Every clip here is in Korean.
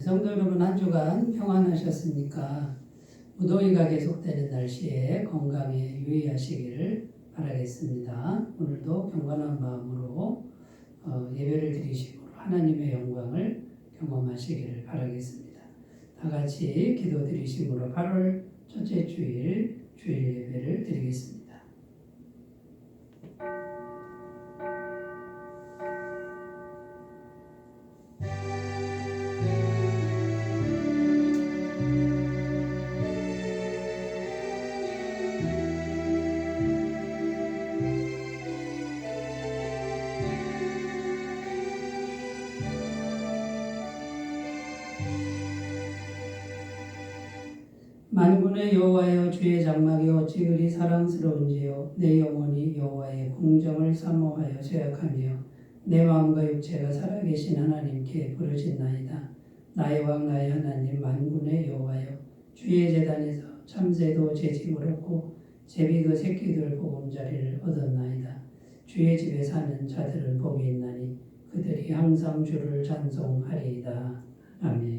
성도 여러분, 한 주간 평안하셨습니까? 무더위가 계속되는 날씨에 건강에 유의하시기를 바라겠습니다. 오늘도 경건한 마음으로 예배를 드리시고 하나님의 영광을 경험하시기를 바라겠습니다. 다 같이 기도 드리심으로 8월 첫째 주일 예배를 드리겠습니다. 만군의 여호와여, 주의 장막이 어찌 그리 사랑스러운지요. 내 영혼이 여호와의 공정을 사모하여 죄악하며 내 마음과 육체가 살아계신 하나님께 부르짖나이다. 나의 왕 나의 하나님, 만군의 여호와여, 주의 제단에서 참새도 제집을 얻고 제비도 새끼들 보금자리를 얻었나이다. 주의 집에 사는 자들은 복이 있나니 그들이 항상 주를 찬송하리이다. 아멘.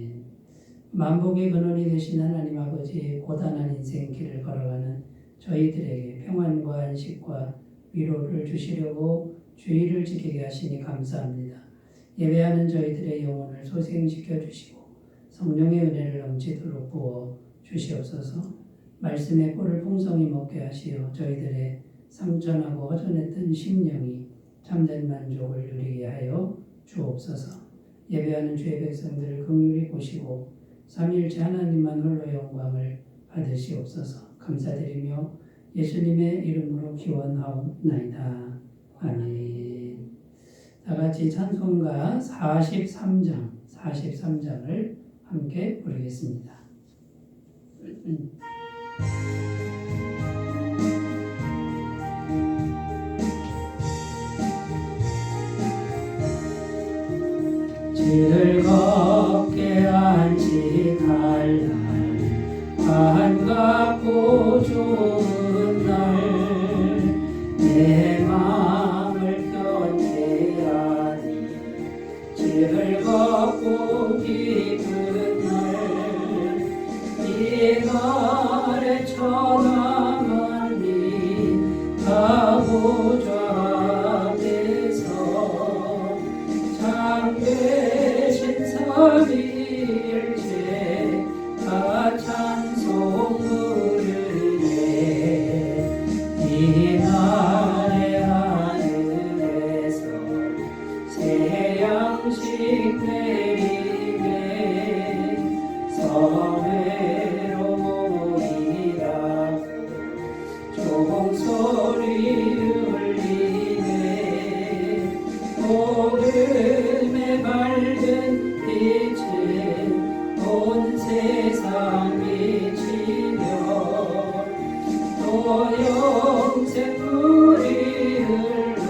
만복의 근원이 되신 하나님 아버지, 고단한 인생 길을 걸어가는 저희들에게 평안과 안식과 위로를 주시려고 주의를 지키게 하시니 감사합니다. 예배하는 저희들의 영혼을 소생시켜 주시고 성령의 은혜를 넘치도록 부어 주시옵소서. 말씀의 꿀을 풍성히 먹게 하시어 저희들의 상전하고 허전했던 심령이 참된 만족을 누리게 하여 주옵소서. 예배하는 주의 백성들을 긍휼히 보시고 삼위일체 하나님만 홀로 영광을 받으시옵소서. 감사드리며 예수님의 이름으로 기원하옵나이다. 아멘. 다같이 찬송가 43장을 함께 부르겠습니다. 즐겁게 안식할 날, 반갑고 좋은 날, 내 마음을 편케하니 즐겁고 기쁜 날, 이 날에 천하만민 가보좌 앞에서 참되신 삼위일체 다 찬송을 해. 이 날의 하늘에서 새 양식 내리네. 성회로 모이라고 종소리 울리네. 복음의 밝은 빛은 온 세상 비치며 또 영생 물이 흘러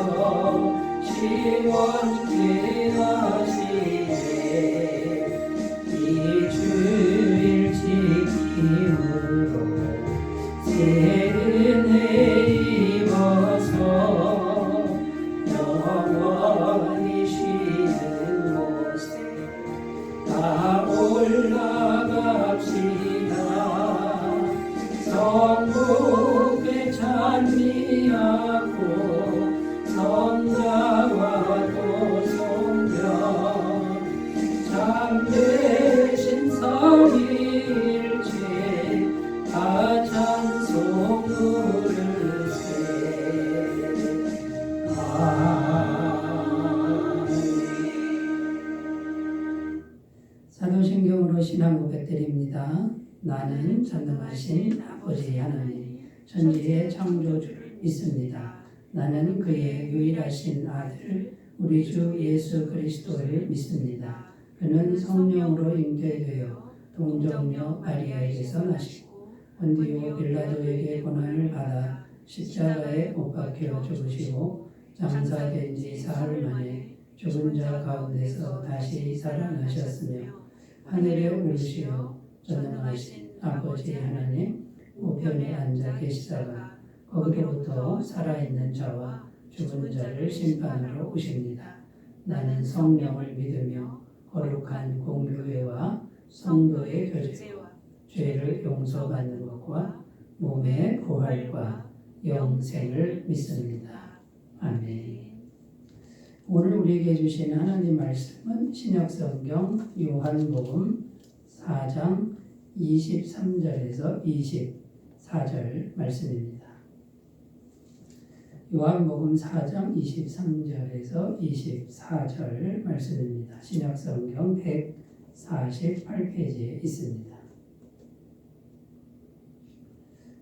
시원케 하시네. 이 주일 지킴으로 새 은혜 입어서 영원히 쉬는 곳에 다 올라갑시다. 성국에 찬미하고 성자와도 성령 참되신 삼위일체 다 찬송을 세. 사도신경으로 신앙 고백드립니다. 나는 전능하신 아버지 하나님, 천지의 창조주를 믿습니다. 나는 그의 유일하신 아들 우리 주 예수 그리스도를 믿습니다. 그는 성령으로 잉태되어 동정녀 마리아에게서 나시고 본디오 빌라도에게 고난을 받아 십자가에 못 박혀 죽으시고 장사된 지 사흘 만에 죽은 자 가운데서 다시 살아나셨으며 하늘에 오르시어 전능하신 아버지 하나님 우편에 앉아 계시다가 거기로부터 살아있는 자와 죽은 자를 심판하러 오십니다. 나는 성령을 믿으며 거룩한 공교회와 성도의 교제와 죄를 용서받는 것과 몸의 부활과 영생을 믿습니다. 아멘. 오늘 우리에게 주신 하나님 말씀은 신약성경 요한복음 4장 23절에서 24절 말씀입니다. 요한복음 4장 23절에서 24절 말씀입니다. 신약성경 148페이지에 있습니다.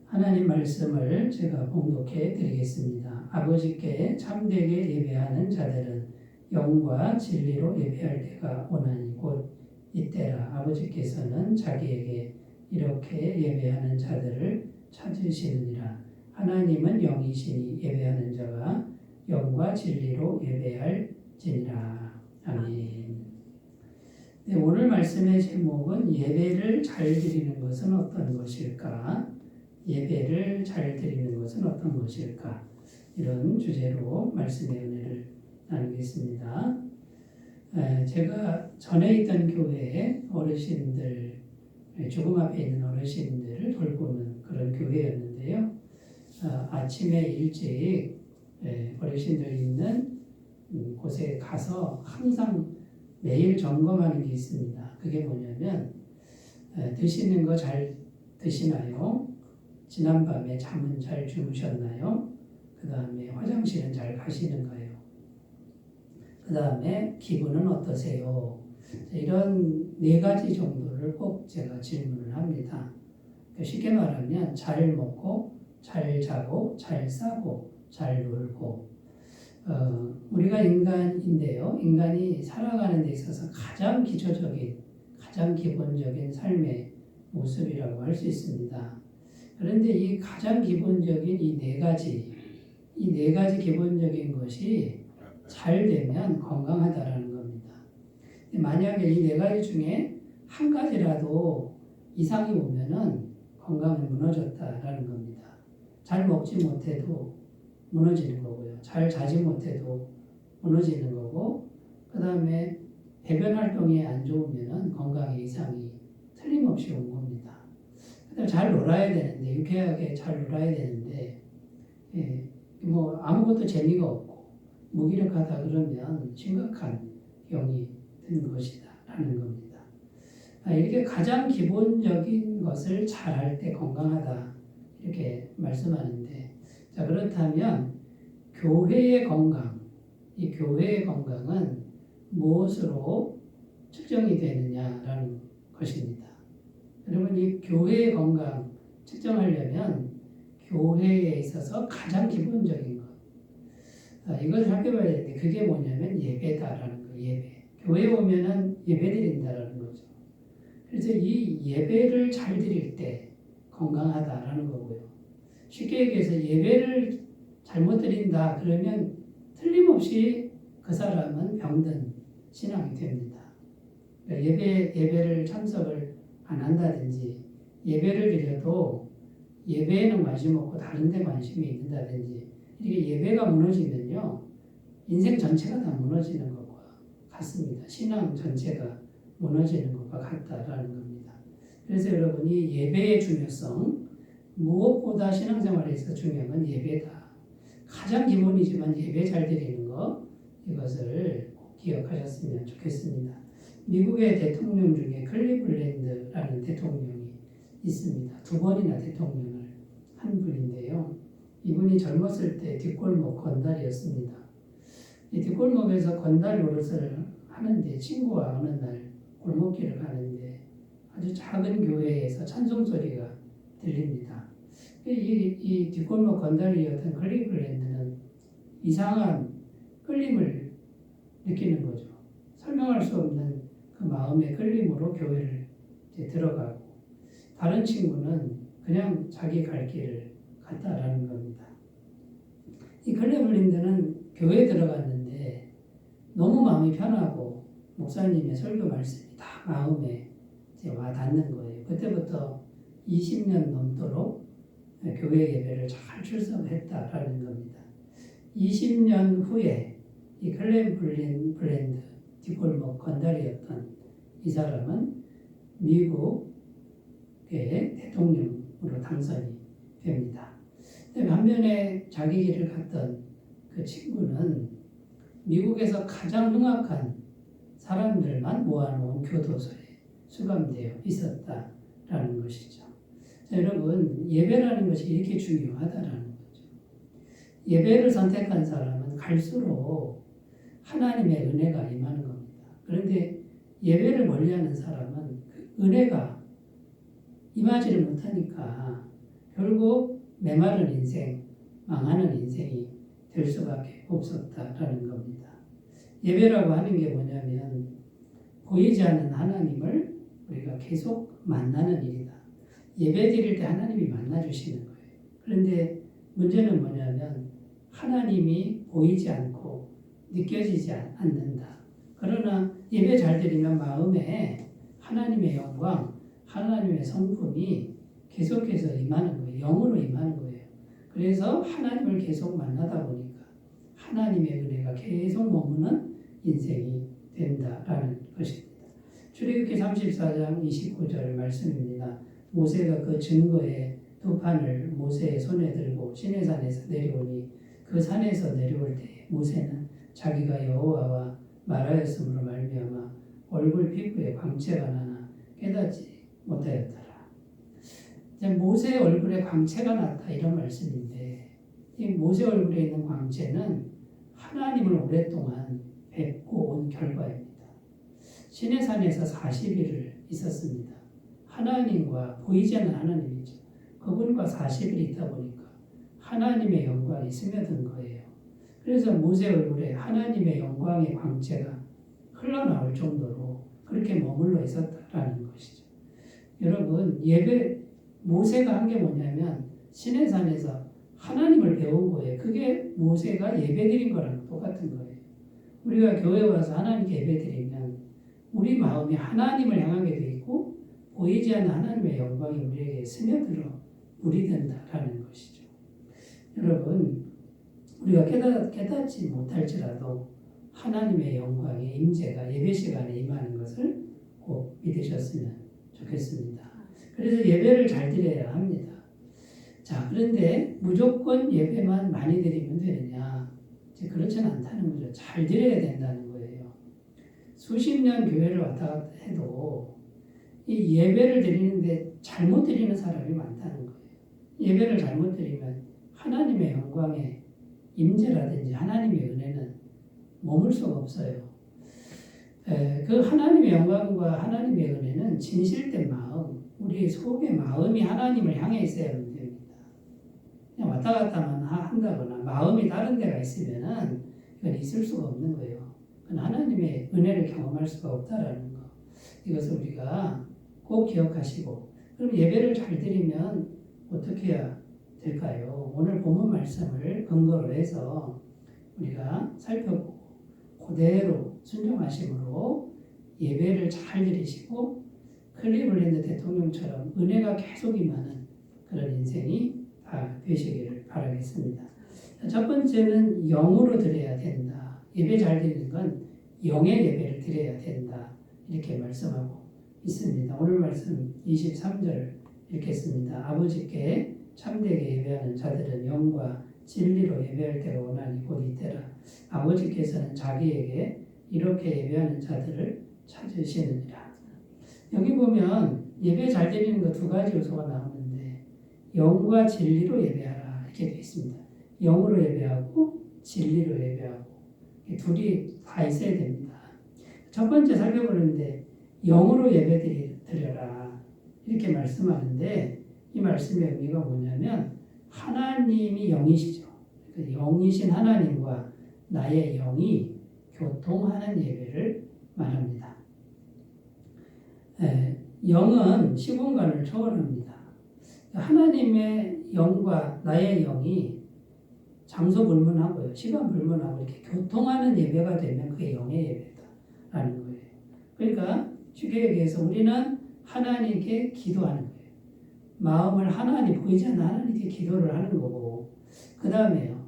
하나님 말씀을 제가 봉독해 드리겠습니다. 아버지께 참되게 예배하는 자들은 영과 진리로 예배할 때가 오나니 곧 이때라. 아버지께서는 자기에게 이렇게 예배하는 자들을 찾으시느니라. 하나님은 영이시니 예배하는 자가 영과 진리로 예배할지니라. 아멘. 네, 오늘 말씀의 제목은 예배를 잘 드리는 것은 어떤 것일까? 예배를 잘 드리는 것은 어떤 것일까? 이런 주제로 말씀의 은혜를 나누겠습니다. 제가 전에 있던 교회에 어르신들, 죽음 앞에 있는 어르신들을 돌보는 그런 교회였는데요. 아침에 일찍 어르신들 있는 곳에 가서 항상 매일 점검하는 게 있습니다. 그게 뭐냐면 드시는 거 잘 드시나요? 지난밤에 잠은 잘 주무셨나요? 그 다음에 화장실은 잘 가시는가요? 그 다음에 기분은 어떠세요? 이런 4가지 정도를 꼭 제가 질문을 합니다. 쉽게 말하면 잘 먹고, 잘 자고, 잘 싸고, 잘 놀고. 우리가 인간인데요. 인간이 살아가는 데 있어서 가장 기초적인, 가장 기본적인 삶의 모습이라고 할 수 있습니다. 그런데 이 가장 기본적인 이 4가지 기본적인 것이 잘 되면 건강하다라는 겁니다. 만약에 이 4가지 중에 한 가지라도 이상이 오면은 건강이 무너졌다라는 겁니다. 잘 먹지 못해도 무너지는 거고요. 잘 자지 못해도 무너지는 거고, 그 다음에 배변 활동이 안 좋으면은 건강에 이상이 틀림없이 온 겁니다. 잘 놀아야 되는데, 유쾌하게 잘 놀아야 되는데, 아무것도 재미가 없고, 무기력하다 그러면 심각한 병이 든 것이다 라는 겁니다. 이렇게 가장 기본적인 것을 잘할 때 건강하다 이렇게 말씀하는데, 자, 그렇다면 교회의 건강, 이 교회의 건강은 무엇으로 측정이 되느냐라는 것입니다. 여러분, 이 교회의 건강 측정하려면 교회에 있어서 가장 기본적인 것, 이걸 살펴봐야 되는데, 그게 뭐냐면 예배다라는 거예요. 예배. 교회에 오면은 예배 드린다라는 거죠. 그래서 이 예배를 잘 드릴 때 건강하다라는 거고요. 쉽게 얘기해서 예배를 잘못 드린다 그러면 틀림없이 그 사람은 병든 신앙이 됩니다. 그러니까 예배를 참석을 안 한다든지, 예배를 드려도 예배에는 관심 없고 다른 데 관심이 있는다든지, 이게 예배가 무너지면요, 인생 전체가 다 무너지는 것과 같습니다. 신앙 전체가 무너지는 것과 같다라는 겁니다. 그래서 여러분이 예배의 중요성, 무엇보다 신앙생활에 있어서 중요한 건 예배다. 가장 기본이지만 예배 잘 드리는 것, 이것을 꼭 기억하셨으면 좋겠습니다. 미국의 대통령 중에 클리블랜드라는 대통령이 있습니다. 2번이나 대통령을 한 분인데요. 이분이 젊었을 때 뒷골목 건달이었습니다. 이 뒷골목에서 건달 노릇을 하는데, 친구와 어느 날 골목길을 가는데 아주 작은 교회에서 찬송 소리가 들립니다. 이 뒷골목 건달이었던 클리블랜드는 이상한 끌림을 느끼는 거죠. 설명할 수 없는 그 마음의 끌림으로 교회를 이제 들어가고, 다른 친구는 그냥 자기 갈 길을 갔다라는 겁니다. 이 클리블랜드는 교회에 들어갔는데 너무 마음이 편하고 목사님의 설교 말씀이 다 마음에 이제 와 닿는 거예요. 그때부터 20년 넘도록 교회 예배를 잘 출석했다라는 겁니다. 20년 후에 이 클리블랜드 뒷골목 건달이었던 이 사람은 미국의 대통령으로 당선이 됩니다. 반면에 자기 길을 갔던 그 친구는 미국에서 가장 흉악한 사람들만 모아놓은 교도소에 수감되어 있었다라는 것이죠. 자, 여러분, 예배라는 것이 이렇게 중요하다라는 거죠. 예배를 선택한 사람은 갈수록 하나님의 은혜가 임하는 겁니다. 그런데 예배를 멀리하는 사람은 그 은혜가 임하지를 못하니까 결국 메마른 인생, 망하는 인생이 될 수밖에 없었다라는 겁니다. 예배라고 하는 게 뭐냐면 보이지 않는 하나님을 우리가 계속 만나는 일이다. 예배 드릴 때 하나님이 만나주시는 거예요. 그런데 문제는 뭐냐면 하나님이 보이지 않고 느껴지지 않는다. 그러나 예배 잘 드리면 마음에 하나님의 영광, 하나님의 성품이 계속해서 임하는 거예요. 영으로 임하는 거예요. 그래서 하나님을 계속 만나다 보니까 하나님의 은혜가 계속 머무는 인생이 된다라는 것입니다. 출애굽기 34장 29절 말씀입니다. 모세가 그 증거의 두 판을 모세의 손에 들고 시내산에서 내려오니 그 산에서 내려올 때에 모세는 자기가 여호와와 말하였으므로 말미암아 얼굴 피부에 광채가 나나 깨닫지 못하였더라. 모세 얼굴에 광채가 났다 이런 말씀인데 이 모세 얼굴에 있는 광채는 하나님을 오랫동안 뵙고 온 결과입니다. 시내산에서 40일을 있었습니다. 하나님과 보이지 않는 하나님이죠. 그분과 40일 있다 보니까 하나님의 영광이 스며든 거예요. 그래서 모세 얼굴에 하나님의 영광의 광채가 흘러나올 정도로 그렇게 머물러 있었다라는 것이죠. 여러분, 예배 모세가 한 게 뭐냐면 시내산에서 하나님을 배운 거예요. 그게 모세가 예배드린 거랑 똑같은 거예요. 우리가 교회 와서 하나님께 예배드리면 우리 마음이 하나님을 향하게 돼 있고 보이지 않는 하나님의 영광이 우리에게 스며들어 물이 된다라는 것이죠. 여러분, 우리가 깨닫지 못할지라도 하나님의 영광의 임재가 예배 시간에 임하는 것을 꼭 믿으셨으면 좋겠습니다. 그래서 예배를 잘 드려야 합니다. 자, 그런데 무조건 예배만 많이 드리면 되느냐? 그렇지는 않다는 거죠. 잘 드려야 된다는 거예요. 수십 년 교회를 왔다 갔다 해도 이 예배를 드리는데 잘못 드리는 사람이 많다는 거예요. 예배를 잘못 드리면 하나님의 영광의 임재라든지 하나님의 은혜는 머물 수가 없어요. 그 하나님의 영광과 하나님의 은혜는 진실된 마음, 우리 속의 마음이 하나님을 향해 있어야 됩니다. 그냥 왔다 갔다만 한다거나 마음이 다른 데가 있으면은 이건 있을 수가 없는 거예요. 그건 하나님의 은혜를 경험할 수가 없다라는 거. 이것을 우리가 꼭 기억하시고, 그럼 예배를 잘 드리면 어떻게 해야 될까요? 오늘 본문 말씀을 근거로 해서 우리가 살펴보고 그대로 순종하심으로 예배를 잘 드리시고 클리블랜드 대통령처럼 은혜가 계속 임하는 그런 인생이 다 되시기를 바라겠습니다. 첫 번째는 영으로 드려야 된다. 예배 잘 드리는 건 영의 예배를 드려야 된다. 이렇게 말씀하고 있습니다. 오늘 말씀 23절 읽겠습니다. 아버지께 참되게 예배하는 자들은 영과 진리로 예배할 때가 오나니 곧 이때라. 아버지께서는 자기에게 이렇게 예배하는 자들을 찾으시느니라. 여기 보면 예배 잘 드리는 거 두 가지 요소가 나오는데 영과 진리로 예배하라 이렇게 되어 있습니다. 영으로 예배하고 진리로 예배하고 둘이 다 있어야 됩니다. 첫 번째 살펴보는데 영으로 예배 드려라 이렇게 말씀하는데 이 말씀의 의미가 뭐냐면 하나님이 영이시죠. 영이신 하나님과 나의 영이 교통하는 예배를 말합니다. 영은 시공간을 초월합니다. 하나님의 영과 나의 영이 장소 불문하고요, 시간 불문하고 이렇게 교통하는 예배가 되면 그게 영의 예배다라는 거예요. 그러니까 쉽게 얘기해서 우리는 하나님께 기도하는 거예요. 마음을 하나님, 보이지 않는 하나님께 기도를 하는 거고, 그 다음에요.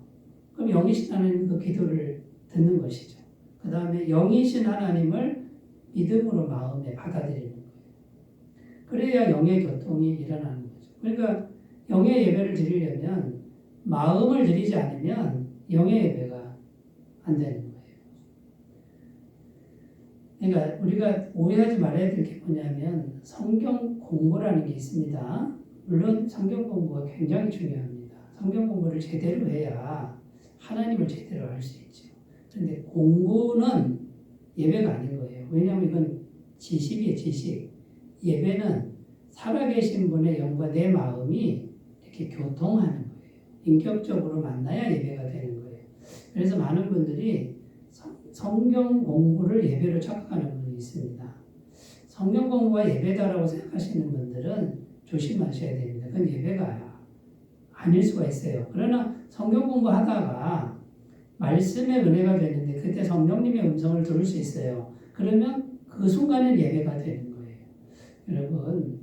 그럼 영이신 하나님 그 기도를 듣는 것이죠. 그 다음에 영이신 하나님을 믿음으로 마음에 받아들이는 거예요. 그래야 영의 교통이 일어나는 거죠. 그러니까 영의 예배를 드리려면 마음을 드리지 않으면 영의 예배가 안 되는 거예요. 그러니까 우리가 오해하지 말아야 될 게 뭐냐면 성경 공부라는 게 있습니다. 물론 성경 공부가 굉장히 중요합니다. 성경 공부를 제대로 해야 하나님을 제대로 알 수 있죠. 그런데 공부는 예배가 아닌 거예요. 왜냐하면 이건 지식이에요, 지식. 예배는 살아계신 분의 영과 내 마음이 이렇게 교통하는 거예요. 인격적으로 만나야 예배가 되는 거예요. 그래서 많은 분들이 성경 공부를 예배로 착각하는 분이 있습니다. 성경 공부가 예배다라고 생각하시는 분들은 조심하셔야 됩니다. 그건 예배가 아닐 수가 있어요. 그러나 성경 공부하다가 말씀의 은혜가 되는데 그때 성령님의 음성을 들을 수 있어요. 그러면 그 순간엔 예배가 되는 거예요. 여러분,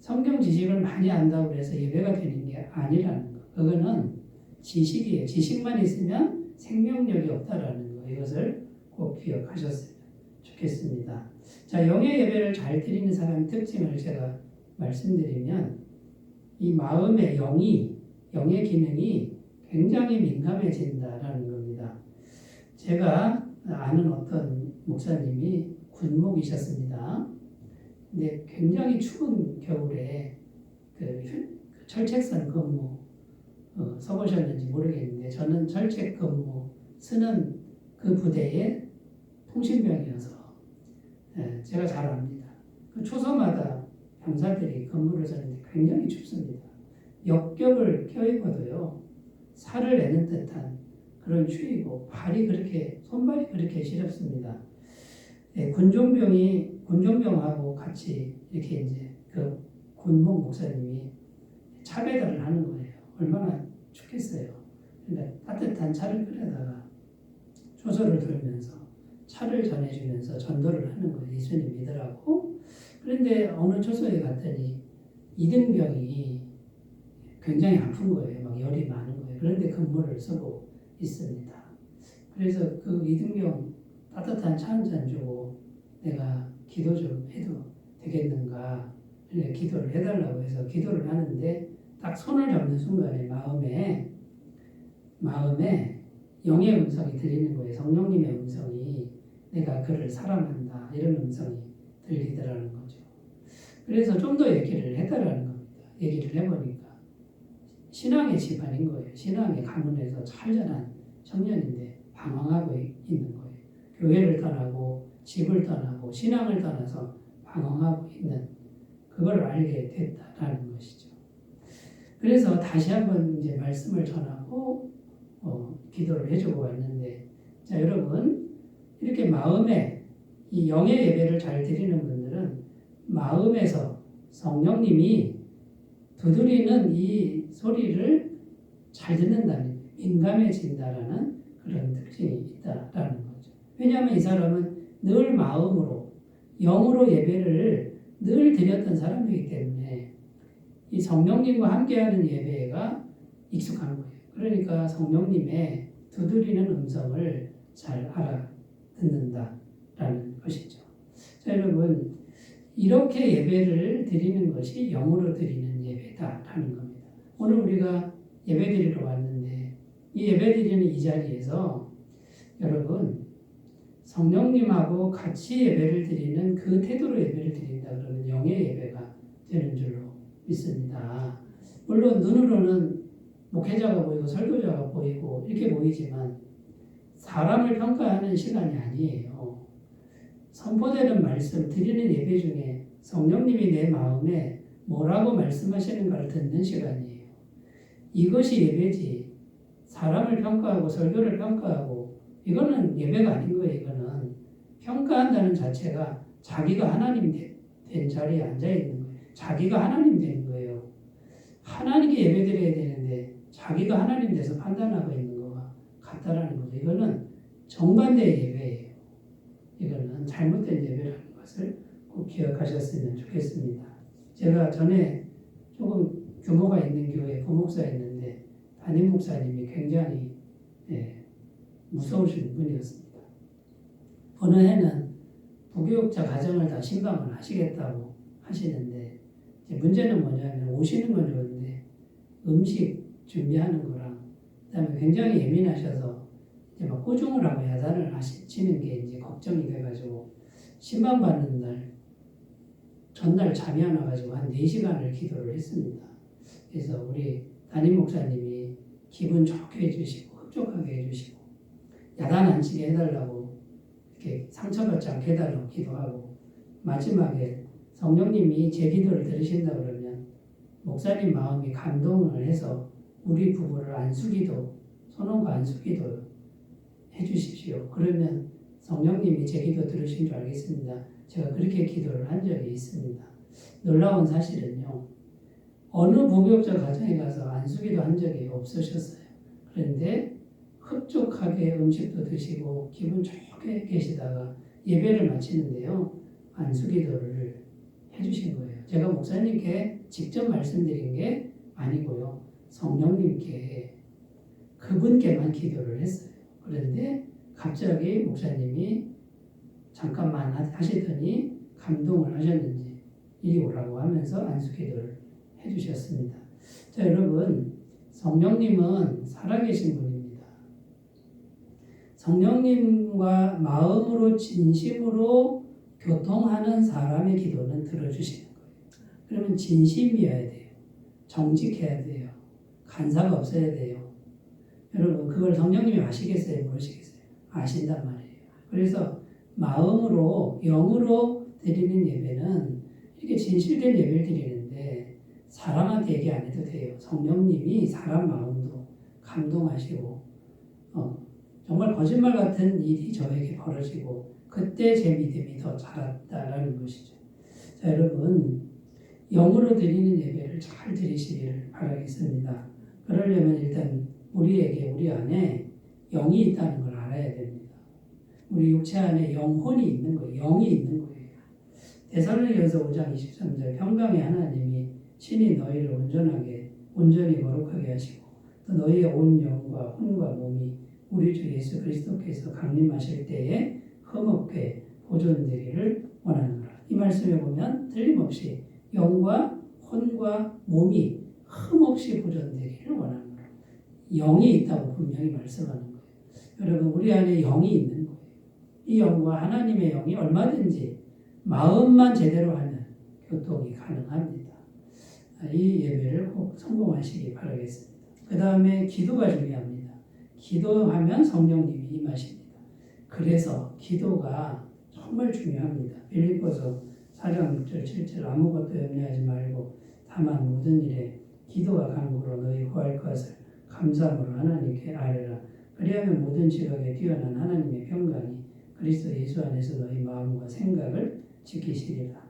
성경 지식을 많이 안다고 해서 예배가 되는 게 아니라는 거. 그거는 지식이에요. 지식만 있으면 생명력이 없다라는 거. 이것을 꼭 기억하셨으면 좋겠습니다. 자, 영의 예배를 잘 드리는 사람의 특징을 제가 말씀드리면 이 마음의 영의 기능이 굉장히 민감해진다라는 겁니다. 제가 아는 어떤 목사님이 군목이셨습니다. 근데 굉장히 추운 겨울에 그 철책선 근무 서보셨는지 모르겠는데 저는 철책 근무 쓰는 그 부대의 통신병이어서 제가 잘 압니다. 그 초소마다 병사들이 근무를 하는데 굉장히 춥습니다. 역겹을 껴입어도요 살을 내는 듯한 그런 추위고 손발이 그렇게 시렵습니다. 군종병하고 같이 이렇게 이제 그 군목 목사님이 차 배달을 하는 거예요. 얼마나 춥겠어요. 그러니까 따뜻한 차를 끓여다가 초소를 들면서 차를 전해주면서 전도를 하는 거예요. 예수님 믿으라고. 그런데 어느 초소에 갔더니 이등병이 굉장히 아픈 거예요. 막 열이 많은 거예요. 그런데 근무를 쓰고 있습니다. 그래서 그 이등병 따뜻한 차 한 잔 주고 내가 기도 좀 해도 되겠는가? 기도를 해달라고 해서 기도를 하는데 딱 손을 잡는 순간에 마음에 영의 음성이 들리는 거예요. 성령님의 음성이 내가 그를 사랑한다 이런 음성이 들리더라는 거죠. 그래서 좀 더 얘기를 해달라는 겁니다. 얘기를 해보니까 신앙의 집안인 거예요. 신앙의 가문에서 잘 자란 청년인데 방황하고 있는 거예요. 교회를 떠나고 집을 떠나고 신앙을 떠나서 방황하고 있는 그걸 알게 됐다라는 것이죠. 그래서 다시 한번 이제 말씀을 전하고 기도를 해주고 왔는데, 자 여러분 이렇게 마음에 이 영의 예배를 잘 드리는 분들은 마음에서 성령님이 두드리는 이 소리를 잘 듣는다는 민감해진다라는 그런 특징이 있다라는 거죠. 왜냐하면 이 사람은 늘 마음으로 영으로 예배를 늘 드렸던 사람이기 때문에 이 성령님과 함께하는 예배가 익숙한 거예요. 그러니까 성령님의 두드리는 음성을 잘 알아듣는다라는 것이죠. 자, 여러분 이렇게 예배를 드리는 것이 영으로 드리는 예배다라는 겁니다. 오늘 우리가 예배 드리러 왔는데 이 예배 드리는 이 자리에서 여러분 성령님하고 같이 예배를 드리는 그 태도로 예배를 드린다 그러면 영의 예배가 되는 줄로 믿습니다. 물론 눈으로는 목회자가 보이고 설교자가 보이고 이렇게 보이지만 사람을 평가하는 시간이 아니에요. 선포되는 말씀, 드리는 예배 중에 성령님이 내 마음에 뭐라고 말씀하시는가를 듣는 시간이에요. 이것이 예배지. 사람을 평가하고 설교를 평가하고 이거는 예배가 아닌 거예요. 이거는 평가한다는 자체가 자기가 하나님 된 자리에 앉아 있는 거예요. 자기가 하나님 되는 거예요. 하나님께 예배드려야 되는데 자기가 하나님 돼서 판단하고 있는 거와 같다라는 거죠. 이거는 정반대의 예배예요. 이거는 잘못된 예배라는 것을 꼭 기억하셨으면 좋겠습니다. 제가 전에 조금 규모가 있는 교회에 부목사 있는데 담임 목사님이 굉장히 무서우신 분이었습니다. 어느 해는 부교육자 가정을 다 신방을 하시겠다고 하시는데 이제 문제는 뭐냐면 오시는 건 좋은데 음식 준비하는 거랑 그다음에 굉장히 예민하셔서 이제 막 꾸중을 하고 야단을 치는 게 이제 걱정이 돼가지고 신방 받는 날 전날 잠이 안 와가지고 한 4시간을 기도를 했습니다. 그래서 우리 담임 목사님이 기분 좋게 해주시고 흡족하게 해주시고 야단 안 치게 해달라고 이렇게 상처받지 않게 해달라고 기도하고 마지막에 성령님이 제 기도를 들으신다 그러면 목사님 마음이 감동을 해서 우리 부부를 안수기도 손원과 안수기도 해주십시오. 그러면 성령님이 제 기도 들으신 줄 알겠습니다. 제가 그렇게 기도를 한 적이 있습니다. 놀라운 사실은요. 어느 부교육자 가정에 가서 안수기도 한 적이 없으셨어요. 그런데 흡족하게 음식도 드시고 기분 좋게 계시다가 예배를 마치는데요. 안수기도를 해주신 거예요. 제가 목사님께 직접 말씀드린 게 아니고요. 성령님께 그분께만 기도를 했어요. 그런데 갑자기 목사님이 잠깐만 하시더니 감동을 하셨는지 이리 오라고 하면서 안수기도를 해주셨습니다. 자, 여러분, 성령님은 살아계신 분입니다. 성령님과 마음으로 진심으로 교통하는 사람의 기도는 들어주시는 거예요. 그러면 진심이어야 돼요. 정직해야 돼요. 간사가 없어야 돼요. 여러분, 그걸 성령님이 아시겠어요? 모르시겠어요? 아신단 말이에요. 그래서 마음으로, 영으로 드리는 예배는 이렇게 진실된 예배를 드리는데 사람한테 얘기 안 해도 돼요. 성령님이 사람 마음도 감동하시고 정말 거짓말 같은 일이 저에게 벌어지고 그때 제 믿음이 더 자랐다라는 것이죠. 자, 여러분, 영으로 드리는 예배를 잘 드리시기를 바라겠습니다. 그러려면 일단 우리 안에 영이 있다는 걸 알아야 됩니다. 우리 육체 안에 영혼이 있는 거예요. 영이 있는 거예요. 데살로니가서 5장 23절 평강의 하나님이 친히 너희를 온전히 거룩하게 하시고 또 너희의 온 영과 혼과 몸이 우리 주 예수 그리스도께서 강림하실 때에 흠없게 보존되기를 원하노라. 이 말씀에 보면 틀림없이 영과 혼과 몸이 흠없이 보존되기를 원하노라. 영이 있다고 분명히 말씀하는 거예요. 여러분, 우리 안에 영이 있는 거예요. 이 영과 하나님의 영이 얼마든지 마음만 제대로 하면 교통이 가능합니다. 이 예배를 꼭 성공하시기 바라겠습니다. 그 다음에 기도가 중요합니다. 기도하면 성령님이 임하십니다. 그래서 기도가 정말 중요합니다. 빌립보서 4장 6절 7절 아무것도 염려하지 말고 다만 모든 일에 기도와 간구로 너희 구할 것을 감사함으로 하나님께 아뢰라. 그리하면 모든 지각에 뛰어난 하나님의 평강이 그리스도 예수 안에서 너희 마음과 생각을 지키시리라.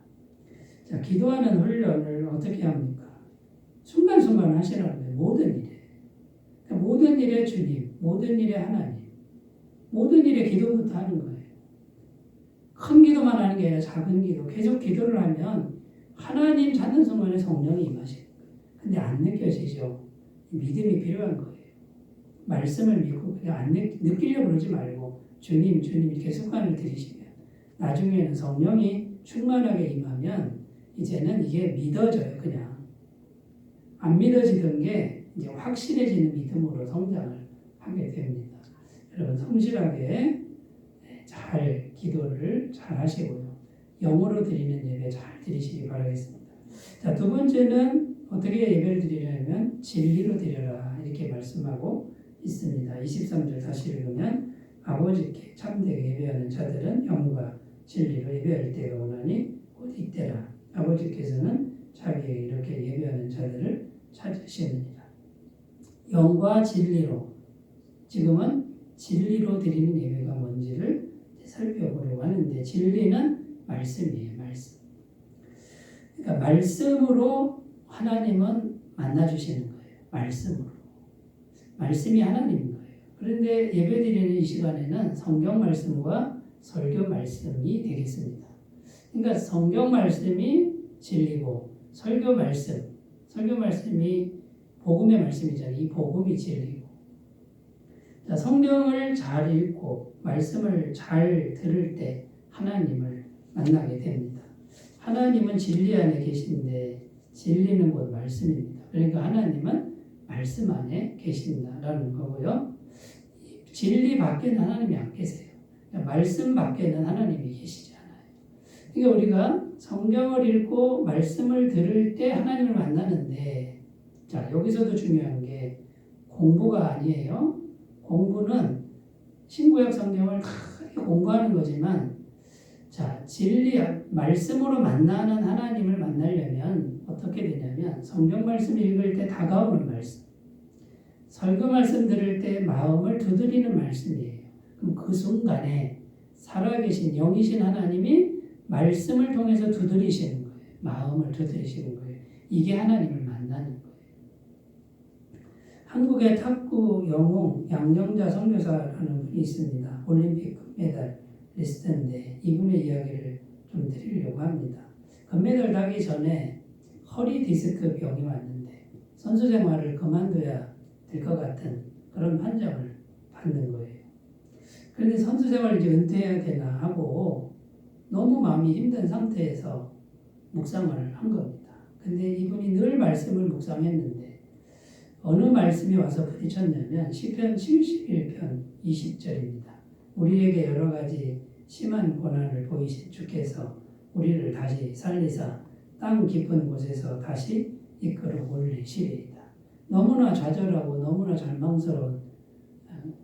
자, 기도하는 훈련을 어떻게 합니까? 순간순간 하시라는 거예요. 모든 일에. 그러니까 모든 일에 주님, 모든 일에 하나님, 모든 일에 기도부터 하는 거예요. 큰 기도만 하는 게 아니라 작은 기도, 계속 기도를 하면 하나님 찾는 순간에 성령이 임하시는 거예요. 근데 안 느껴지죠? 믿음이 필요한 거예요. 말씀을 믿고 그냥 안 느끼려고 그러지 말고 주님 이렇게 습관을 들이시면 나중에는 성령이 충만하게 임하면 이제는 이게 믿어져요. 그냥 안 믿어지던 게 이제 확실해지는 믿음으로 성장을 하게 됩니다. 여러분, 성실하게 잘 기도를 잘 하시고요. 영으로 드리는 예배 잘 드리시기 바라겠습니다. 자, 두 번째는 어떻게 예배를 드리려면 진리로 드려라 이렇게 말씀하고 있습니다. 23절 다시 읽으면 아버지께 참되게 예배하는 자들은 영과 진리로 예배할 때가 오나니 곧 이때라. 아버지께서는 자기에게 이렇게 예배하는 자들을 찾으시느니라. 영과 진리로, 지금은 진리로 드리는 예배가 뭔지를 살펴보려고 하는데 진리는 말씀이에요. 말씀. 그러니까 말씀으로 하나님은 만나주시는 거예요. 말씀으로. 말씀이 하나님인 거예요. 그런데 예배드리는 이 시간에는 성경 말씀과 설교 말씀이 되겠습니다. 그러니까 성경 말씀이 진리고 설교 말씀이 복음의 말씀이잖아요. 이 복음이 진리고. 자, 성경을 잘 읽고 말씀을 잘 들을 때 하나님을 만나게 됩니다. 하나님은 진리 안에 계신데 진리는 곧 말씀입니다. 그러니까 하나님은 말씀 안에 계신다라는 거고요. 진리 밖에는 하나님이 안 계세요. 말씀 밖에는 하나님이 계시지 않아요. 그러니까 우리가 성경을 읽고 말씀을 들을 때 하나님을 만나는데, 자, 여기서도 중요한 게 공부가 아니에요. 공부는 신구약 성경을 다 공부하는 거지만, 자, 진리, 말씀으로 만나는 하나님을 만나려면 어떻게 되냐면 성경 말씀 읽을 때 다가오는 말씀, 설교 말씀 들을 때 마음을 두드리는 말씀이에요. 그럼 그 순간에 살아계신 영이신 하나님이 말씀을 통해서 두드리시는 거예요. 마음을 두드리시는 거예요. 이게 하나님을 만나는 거예요. 한국의 탁구 영웅 양정자 선교사라는 분이 있습니다. 올림픽 금메달리스트인데 이분의 이야기를 좀 드리려고 합니다. 금메달 따기 전에 허리 디스크 병이 왔는데 선수 생활을 그만둬야 될 것 같은 그런 판정을 받는 거예요. 그런데 선수 생활을 이제 은퇴해야 되나 하고 너무 마음이 힘든 상태에서 묵상을 한 겁니다. 근데 이분이 늘 말씀을 묵상했는데 어느 말씀이 와서 부딪혔냐면 시편 71편 20절입니다. 우리에게 여러 가지 심한 고난을 보이신 주께서 우리를 다시 살리사 땅 깊은 곳에서 다시 이끌어 올리시리이다. 너무나 좌절하고 너무나 절망스러운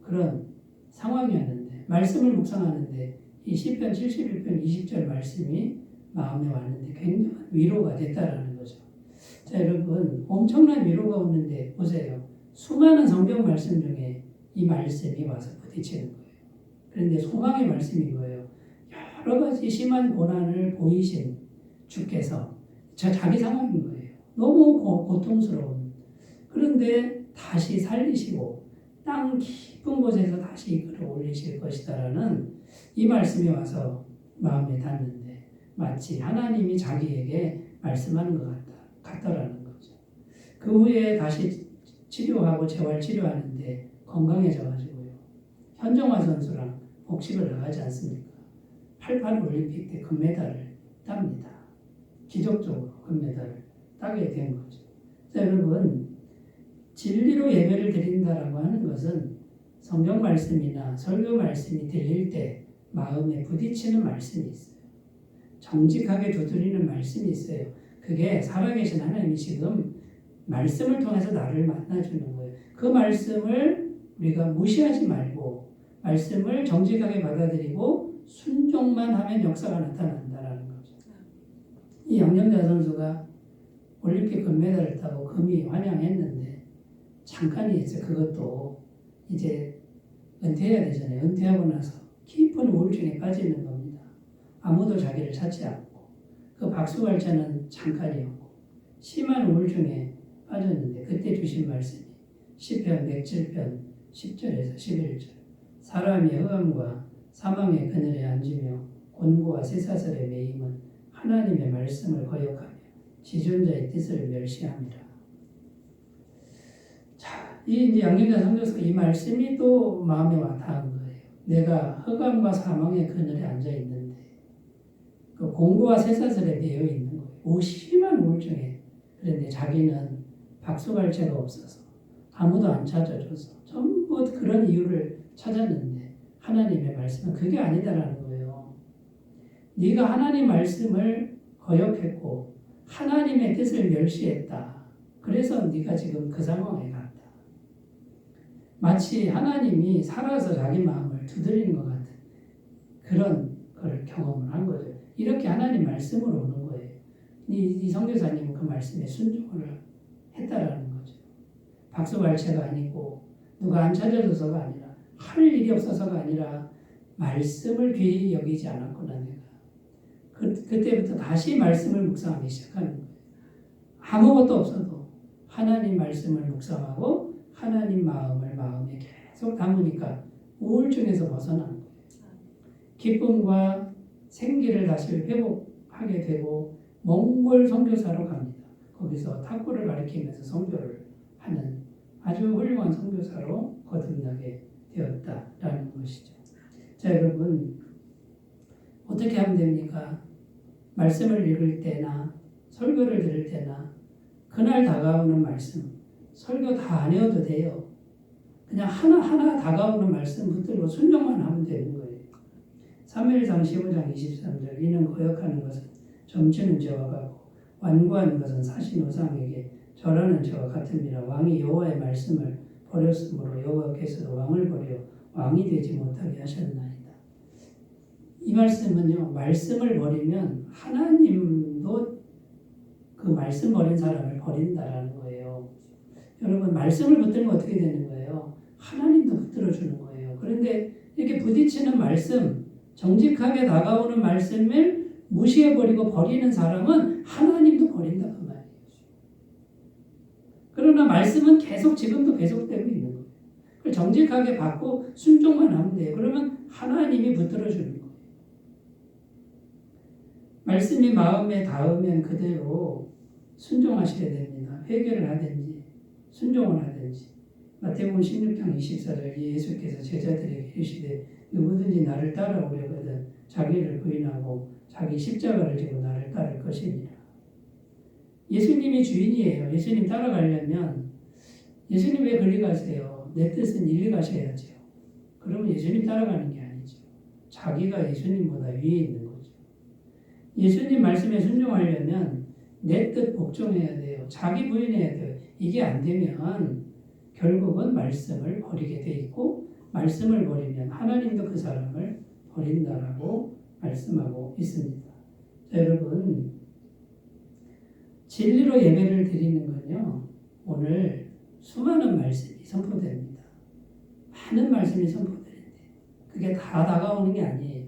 그런 상황이었는데 말씀을 묵상하는데 이 시편 71편 20절 말씀이 마음에 왔는데 굉장한 위로가 됐다라는 거죠. 자, 여러분 엄청난 위로가 오는데 보세요. 수많은 성경 말씀 중에 이 말씀이 와서 부딪히는 거예요. 그런데 소망의 말씀인 거예요. 여러 가지 심한 고난을 보이신 주께서 자기 상황인 거예요. 너무 고통스러운. 그런데 다시 살리시고 땅 깊은 곳에서 다시 이끌어 올리실 것이다라는 이 말씀이 와서 마음에 닿는데 마치 하나님이 자기에게 말씀하는 것 같다라는 거죠. 그 후에 다시 치료하고 재활치료하는데 건강해져가지고요. 현정화 선수랑 복식을 나가지 않습니까? 88 올림픽 때 금메달을 땁니다. 기적적으로 금메달을 따게 된 거죠. 자, 여러분 진리로 예배를 드린다라고 하는 것은 성경 말씀이나 설교 말씀이 들릴 때 마음에 부딪히는 말씀이 있어요. 정직하게 두드리는 말씀이 있어요. 그게 살아계신 하나님이 지금 말씀을 통해서 나를 만나주는 거예요. 그 말씀을 우리가 무시하지 말고 말씀을 정직하게 받아들이고 순종만 하면 역사가 나타난다라는 거죠. 이 양정자 선수가 올림픽 금메달을 따고 금이 환영했는데 잠깐이었어요. 그것도 이제 은퇴해야 되잖아요. 은퇴하고 나서 깊은 우울증에 빠지는 겁니다. 아무도 자기를 찾지 않고 그 박수갈채는 잠깐이었고 심한 우울증에 빠졌는데 그때 주신 말씀이 시편 107편 10절에서 11절 사람이 흑암과 사망의 그늘에 앉으며 곤고와 쇠사슬에 매임은 하나님의 말씀을 거역하며 지존자의 뜻을 멸시합니다. 자, 이 양정자 선교사가 이 말씀이 또 마음에 와 닿은 거예요. 내가 흑암과 사망의 그늘에 앉아 있는데 그 공고와 쇠사슬에 매여 있는 거예요. 심한 우울증에. 그런데 자기는 박수갈채가 없어서 아무도 안 찾아줘서 전부 그런 이유를 찾았는데 하나님의 말씀은 그게 아니다라는 거예요. 네가 하나님 말씀을 거역했고 하나님의 뜻을 멸시했다. 그래서 네가 지금 그 상황에 갔다. 마치 하나님이 살아서 자기 마음을 두드리는 것 같은 그런 걸 경험을 한 거죠. 이렇게 하나님 말씀으로 오는 거예요. 이 선교사님은 그 말씀에 순종을 했다라는 거죠. 박수갈채가 아니고 누가 안 찾아줘서가 아니라 할 일이 없어서가 아니라 말씀을 귀히 여기지 않았구나 내가. 그때부터 다시 말씀을 묵상하기 시작하는 거예요. 아무것도 없어도 하나님 말씀을 묵상하고 하나님 마음을 마음에 계속 담으니까 우울증에서 벗어난 거예요. 기쁨과 생기를 다시 회복하게 되고 몽골 선교사로 갑니다. 거기서 탁구를 가르치면서 선교를 하는 아주 훌륭한 선교사로 거듭나게 되었다라는 것이죠. 자, 여러분 어떻게 하면 됩니까? 말씀을 읽을 때나 설교를 들을 때나 그날 다가오는 말씀, 설교 다 안 해도 돼요. 그냥 하나하나 다가오는 말씀 붙들고 순종만 하면 되는 거예요. 사무엘상 15장 23절 이는 거역하는 것은 점치는 죄와 같고 완고하는 것은 사신 우상에게 절하는 죄와 같음이라. 왕이 여호와의 말씀을 버렸으므로 여호와께서도 왕을 버려 왕이 되지 못하게 하셨나이다. 이 말씀은요, 말씀을 버리면 하나님도 그 말씀 버린 사람을 버린다라는 거예요. 여러분, 말씀을 붙들면 어떻게 되는 거예요? 하나님도 붙들어주는 거예요. 그런데 이렇게 부딪히는 말씀, 정직하게 다가오는 말씀을 무시해버리고 버리는 사람은 하나님도 버린다 그 말이에요. 그러나 말씀은 계속 지금도 계속되고 있는 거예요. 그걸 정직하게 받고 순종만 하면 돼요. 그러면 하나님이 붙들어주는 거예요. 말씀이 마음에 닿으면 그대로 순종하셔야 됩니다. 회개를 하든지 순종을 하든지. 마태복음 16장 24절 예수께서 제자들에게 이르시되 누구든지 나를 따라오려거든 자기를 부인하고 자기 십자가를 지고 나를 따를 것이니라. 예수님이 주인이에요. 예수님 따라가려면 예수님 왜 그리 가세요? 내 뜻은 일리 가셔야죠. 그러면 예수님 따라가는 게 아니죠. 자기가 예수님보다 위에 있는 거죠. 예수님 말씀에 순종하려면 내 뜻 복종해야 돼요. 자기 부인해야 돼요. 이게 안 되면 결국은 말씀을 버리게 돼 있고 말씀을 버리면 하나님도 그 사람을 버린다라고 말씀하고 있습니다. 자, 여러분, 진리로 예배를 드리는 건요, 오늘 수많은 말씀이 선포됩니다. 많은 말씀이 선포되는데 그게 다 다가오는 게 아니에요.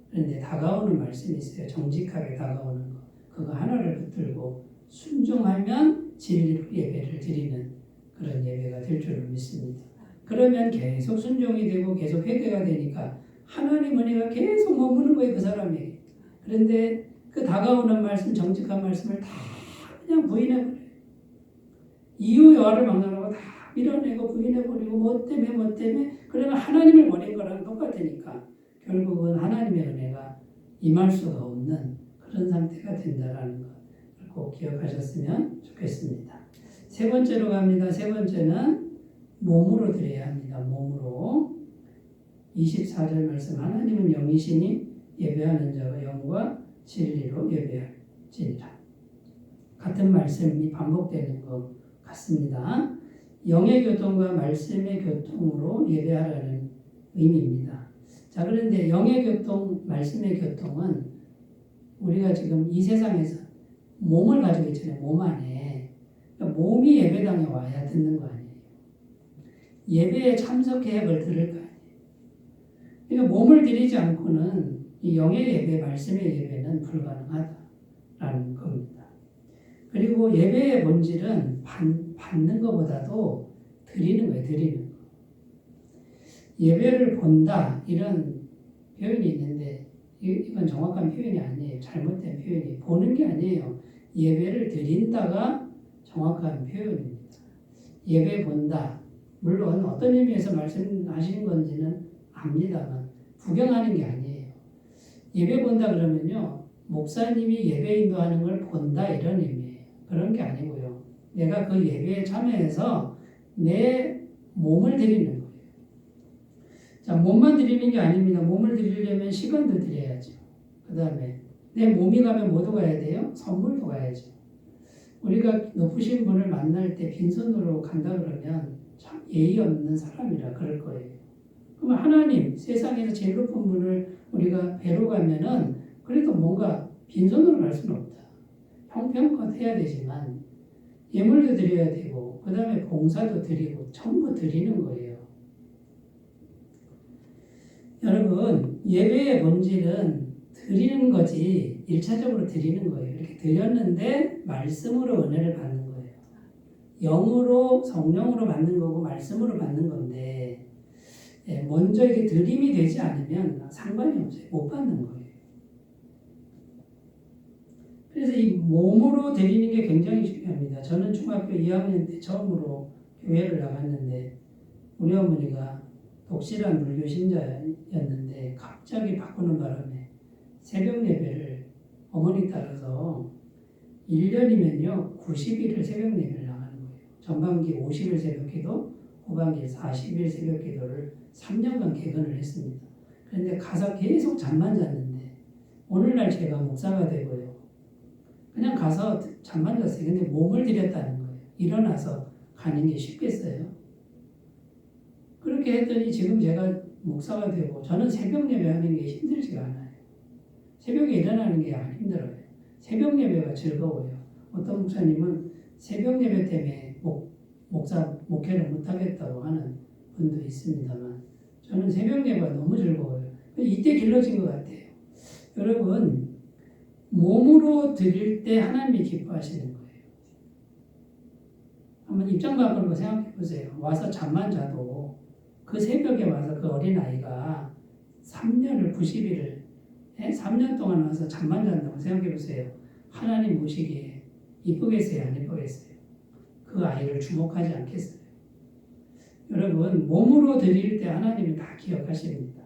그런데 다가오는 말씀이 있어요. 정직하게 다가오는 거. 그거 하나를 붙들고 순종하면 진리로 예배를 드리는 그런 예배가 될 줄을 믿습니다. 그러면 계속 순종이 되고 계속 회개가 되니까 하나님 은혜가 계속 머무는 거예요. 그 사람에게. 그런데 그 다가오는 말씀, 정직한 말씀을 다 그냥 부인해버려요. 이유 여하를 막론하고 다 밀어내고 부인해버리고 뭐 때문에 그러면 하나님을 버린 거랑 똑같으니까 결국은 하나님의 은혜가 임할 수가 없는 그런 상태가 된다는 것 꼭 기억하셨으면 좋겠습니다. 세 번째로 갑니다. 세 번째는 몸으로 드려야 합니다. 몸으로. 24절 말씀 하나님은 영이시니 예배하는 자가 영과 진리로 예배할지니라. 같은 말씀이 반복되는 것 같습니다. 영의 교통과 말씀의 교통으로 예배하라는 의미입니다. 자, 그런데 영의 교통, 말씀의 교통은 우리가 지금 이 세상에서 몸을 가지고 있잖아요. 몸 안에. 그러니까 몸이 예배당에 와야 듣는 거 아니에요. 예배에 참석해야 그걸 들을 거 아니에요. 그러니까 몸을 들이지 않고는 이 영의 예배, 말씀의 예배는 불가능하다라는 겁니다. 그리고 예배의 본질은 받는 것보다도 드리는 거예요. 드리는 거. 예배를 본다 이런 표현이 있는데 이건 정확한 표현이 아니에요. 잘못된 표현이. 보는 게 아니에요. 예배를 드린다가 정확한 표현입니다. 예배 본다. 물론 어떤 의미에서 말씀하시는 건지는 압니다만 구경하는 게 아니에요. 예배 본다 그러면요. 목사님이 예배 인도하는 걸 본다 이런 의미예요. 그런 게 아니고요. 내가 그 예배에 참여해서 내 몸을 드리는 거예요. 자, 몸만 드리는 게 아닙니다. 몸을 드리려면 시간도 드려야죠. 그 다음에 내 몸이 가면 뭐도 가야 돼요? 선물도 가야죠. 우리가 높으신 분을 만날 때 빈손으로 간다 그러면 참 예의 없는 사람이라 그럴 거예요. 그럼 하나님, 세상에서 제일 높은 분을 우리가 뵈러 가면은 그래도 뭔가 빈손으로 갈 수는 없다. 형편껏 해야 되지만 예물도 드려야 되고 그 다음에 봉사도 드리고 전부 드리는 거예요. 여러분, 예배의 본질은 드리는 거지 1차적으로 드리는 거예요. 이렇게 드렸는데 말씀으로 은혜를 받는 거예요. 영으로 성령으로 받는 거고 말씀으로 받는 건데 먼저 이게 드림이 되지 않으면 상관이 없어요. 못 받는 거예요. 그래서 이 몸으로 드리는 게 굉장히 중요합니다. 저는 중학교 2학년 때 처음으로 교회를 나갔는데 우리 어머니가 독실한 불교 신자였는데 갑자기 바꾸는 바람에 새벽 예배를 어머니 따라서 1년이면요 90일을 새벽 예배를 나가는 거예요. 전반기 50일 새벽 기도, 후반기 40일 새벽 기도를 3년간 개근을 했습니다. 그런데 가서 계속 잠만 잤는데 오늘날 제가 목사가 되고요. 그냥 가서 잠만 잤어요. 근데 몸을 들였다는 거예요. 일어나서 가는 게 쉽겠어요? 그렇게 했더니 지금 제가 목사가 되고 저는 새벽 예배하는 게 힘들지가 않아요. 새벽에 일어나는 게 안 힘들어요. 새벽 예배가 즐거워요. 어떤 목사님은 새벽 예배 때문에 목회를 못하겠다고 하는 분도 있습니다만 저는 새벽 예배가 너무 즐거워요. 이때 길러진 것 같아요. 여러분 몸으로 드릴 때 하나님이 기뻐하시는 거예요. 한번 입장 바꾸고 생각해 보세요. 와서 잠만 자도 그 새벽에 와서 그 어린아이가 3년을 90일을 3년 동안 와서 잠만 잔다고 생각해 보세요. 하나님 보시기에 이쁘겠어요? 안 이쁘겠어요? 그 아이를 주목하지 않겠어요? 여러분 몸으로 드릴 때 하나님이 다 기억하십니다.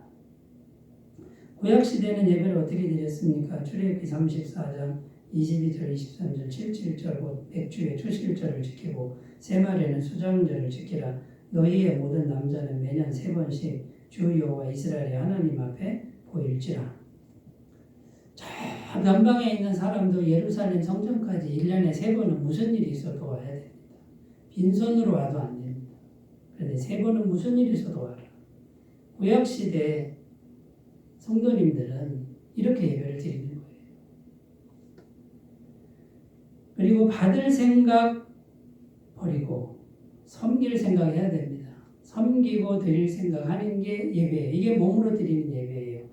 구약시대는 예배를 어떻게 드렸습니까? 출애굽기 34장 22절 23절 77절 곧 백주의 초실절을 지키고 새말에는 수장절을 지키라. 너희의 모든 남자는 매년 3번씩 주 여호와 이스라엘의 하나님 앞에 보일지라. 저 변방에 있는 사람도 예루살렘 성전까지 1년에 3번은 무슨 일이 있어도 와야 됩니다. 빈손으로 와도 안 됩니다. 그런데 3번은 무슨 일이 있어도 와라. 구약시대 성도님들은 이렇게 예배를 드리는 거예요. 그리고 받을 생각 버리고 섬길 생각 해야 됩니다. 섬기고 드릴 생각하는 게 예배예요. 이게 몸으로 드리는 예배예요.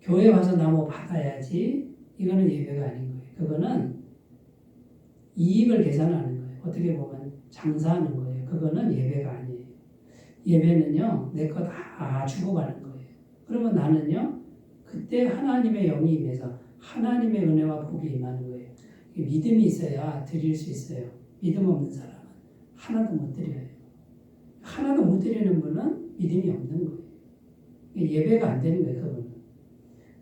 교회 와서 나 뭐 받아야지 이거는 예배가 아닌 거예요. 그거는 이익을 계산하는 거예요. 어떻게 보면 장사하는 거예요. 그거는 예배가 아니에요. 예배는요 내 거 다 주고 가는 거예요. 그러면 나는요 그때 하나님의 영이 임해서 하나님의 은혜와 복이 임하는 거예요. 믿음이 있어야 드릴 수 있어요. 믿음 없는 사람은 하나도 못 드려요. 하나도 못 드리는 분은 믿음이 없는 거예요. 예배가 안 되는 거예요. 그분은.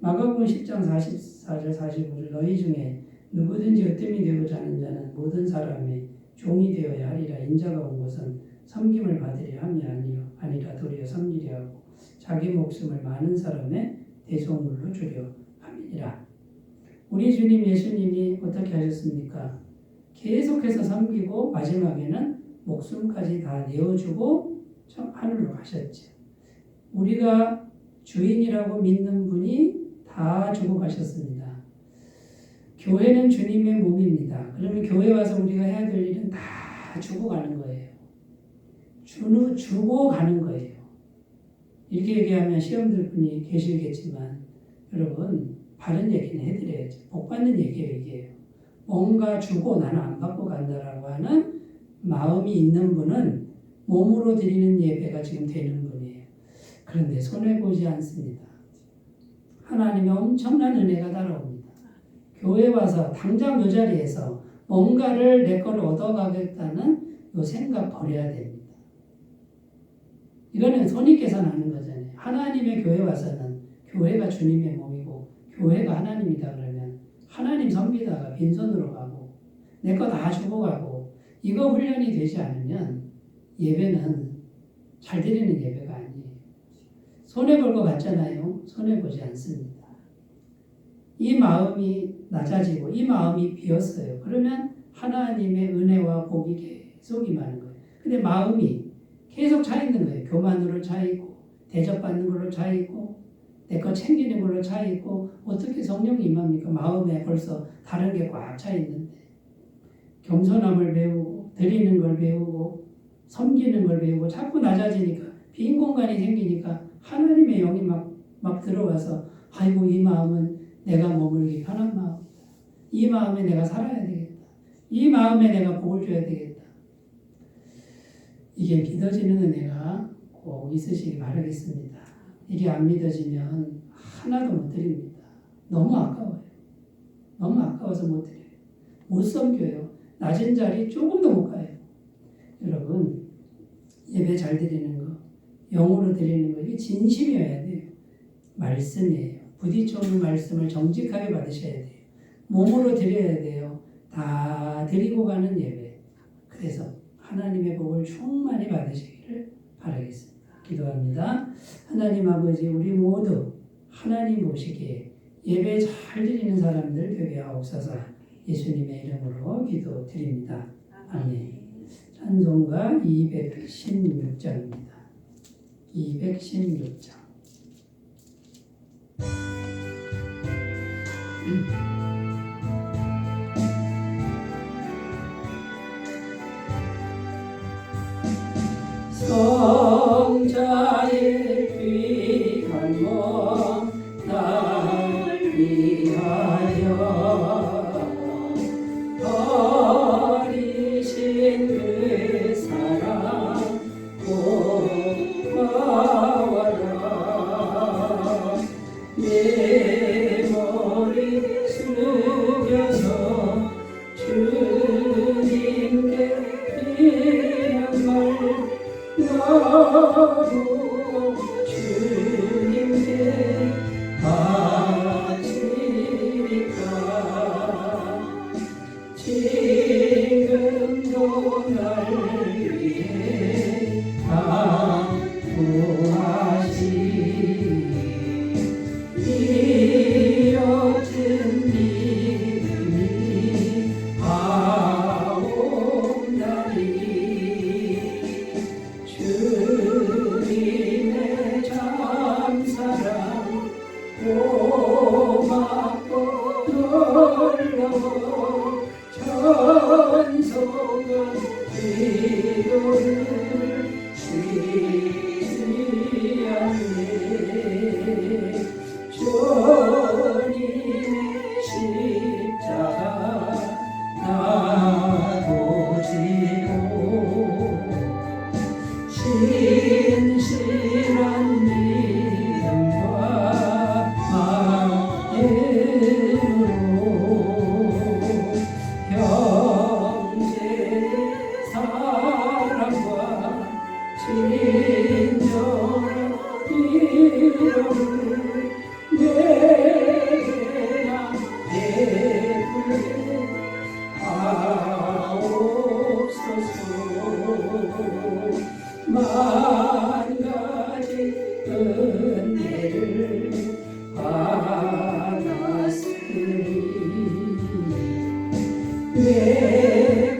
마가복음 10장 44절 45절 너희 중에 누구든지 으뜸이 되고자 하는 자는 모든 사람의 종이 되어야 하리라. 인자가 온 것은 섬김을 받으려 함이 아니라 도리어 섬기려 하고 자기 목숨을 많은 사람의 대속물로 주려 함이니라. 우리 주님 예수님이 어떻게 하셨습니까? 계속해서 섬기고 마지막에는 목숨까지 다 내어주고 하늘로 가셨죠. 우리가 주인이라고 믿는 분이 다 주고 가셨습니다. 교회는 주님의 몸입니다. 그러면 교회 와서 우리가 해야 될 일은 다 주고 가는 거예요. 주고 가는 거예요. 이렇게 얘기하면 시험 들 분이 계시겠지만 여러분 바른 얘기는 해드려야죠. 복 받는 얘기예요. 이게요. 뭔가 주고 나는 안 받고 간다라고 하는 마음이 있는 분은 몸으로 드리는 예배가 지금 되는 분이에요. 그런데 손해보지 않습니다. 하나님의 엄청난 은혜가 따라옵니다. 교회 와서 당장 이 자리에서 뭔가를 내 거를 얻어가겠다는 이 생각 버려야 됩니다. 이거는 손익계산하는 거잖아요. 하나님의 교회 와서는 교회가 주님의 몸이고 교회가 하나님이다 그러면 하나님 섬기다가 빈손으로 가고 내 거 다 주고 가고 이거 훈련이 되지 않으면 예배는 잘 드리는 예배가 아니에요. 손해볼 것 같잖아요. 손해보지 않습니다. 이 마음이 낮아지고 이 마음이 비었어요. 그러면 하나님의 은혜와 복이 계속 임하는 거예요. 근데 마음이 계속 차 있는 거예요. 교만으로 차 있고 대접받는 걸로 차 있고 내 거 챙기는 걸로 차 있고 어떻게 성령이 임합니까? 마음에 벌써 다른 게 꽉 차 있는데 겸손함을 배우고 드리는 걸 배우고 섬기는 걸 배우고 자꾸 낮아지니까 빈 공간이 생기니까 하나님의 영이 막 들어와서 아이고 이 마음은 내가 머물기 편한 마음이다. 이 마음에 내가 살아야 되겠다. 이 마음에 내가 복을 줘야 되겠다. 이게 믿어지는 은혜가 꼭 있으시기 바라겠습니다. 이게 안 믿어지면 하나도 못 드립니다. 너무 아까워요. 너무 아까워서 못 드려요. 못 섬겨요. 낮은 자리 조금도 못 가요. 여러분 예배 잘 드리는 거, 영으로 드리는 거 이게 진심이어야 돼요. 말씀이에요. 부딪혀오는 말씀을 정직하게 받으셔야 돼요. 몸으로 드려야 돼요. 다 드리고 가는 예배. 그래서 하나님의 복을 충만히 받으시기를 바라겠습니다. 기도합니다. 하나님 아버지, 우리 모두 하나님 보시기에 예배 잘 드리는 사람들 되게 하옵소서. 예수님의 이름으로 기도드립니다. 아멘. 찬송가 216장입니다. 216장. 성자의 귀한 몸 날 위하여 버리신 그 사랑 고마워라. 내 머리 숙여서 주님께 이런 말 너무 주님께 바치리까. 지금도 날 위해 간구하시 이어진 믿음이 아옵나니. 주님의 참사랑 고맙고 놀라워 천성은 기도를 쉬지 않네. 주님의 십자가 나도 지고 신실한 믿음과 마음으로 형제의 사랑과 친절한 이름을 내게나 베풀게 하옵소서. 만 가지 은혜를 받았으니 내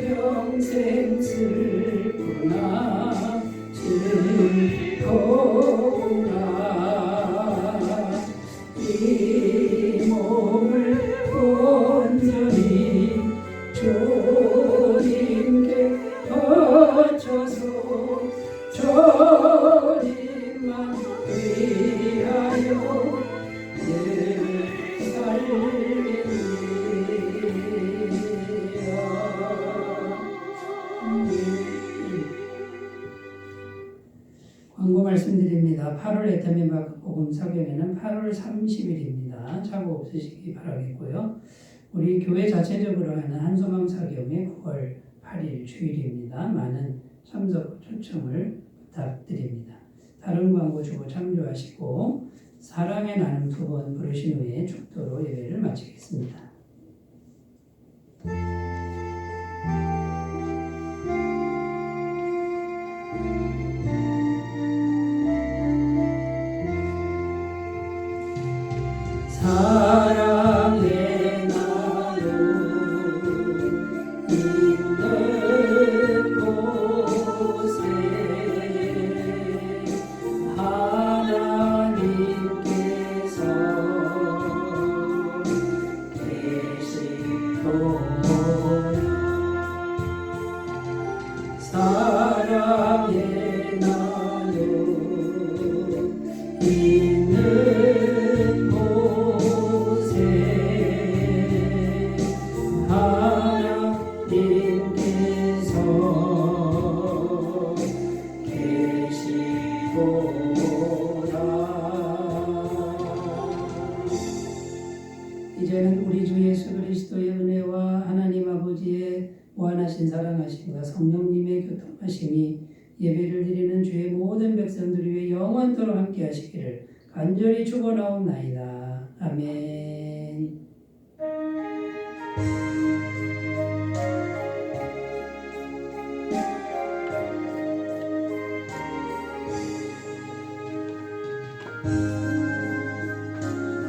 평생 슬프나 즐거우나. 이 몸을 온전히 주님께 바쳐서 주님만 위하여 늘 살리리라. 광고 말씀드립니다. 8월 애터미 복음 사경에는 8월 30일입니다. 착오 없으시기 바라겠고요. 우리 교회 자체적으로 하는 한소망 사경이 9월 8일 주일입니다. 많은 참석 초청을 부탁드립니다. 다른 광고 주고 참조하시고 사랑의 나눔 2번 부르신 후에 축도로 예배를 마치겠습니다. 사랑의 나눔 있는 곳에 하나님께서 계시도다. 사랑의 나눔 있는 곳에 하나님께서 계시도다. 이제는 우리 주 예수 그리스도의 은혜와 하나님 아버지의 무한하신 사랑하심과 성령님의 교통하심이 예배를 드리는 주의 모든 백성들 위해 영원토록 함께 하시기를 간절히 축원하옵나이다. 아멘. 있습니다.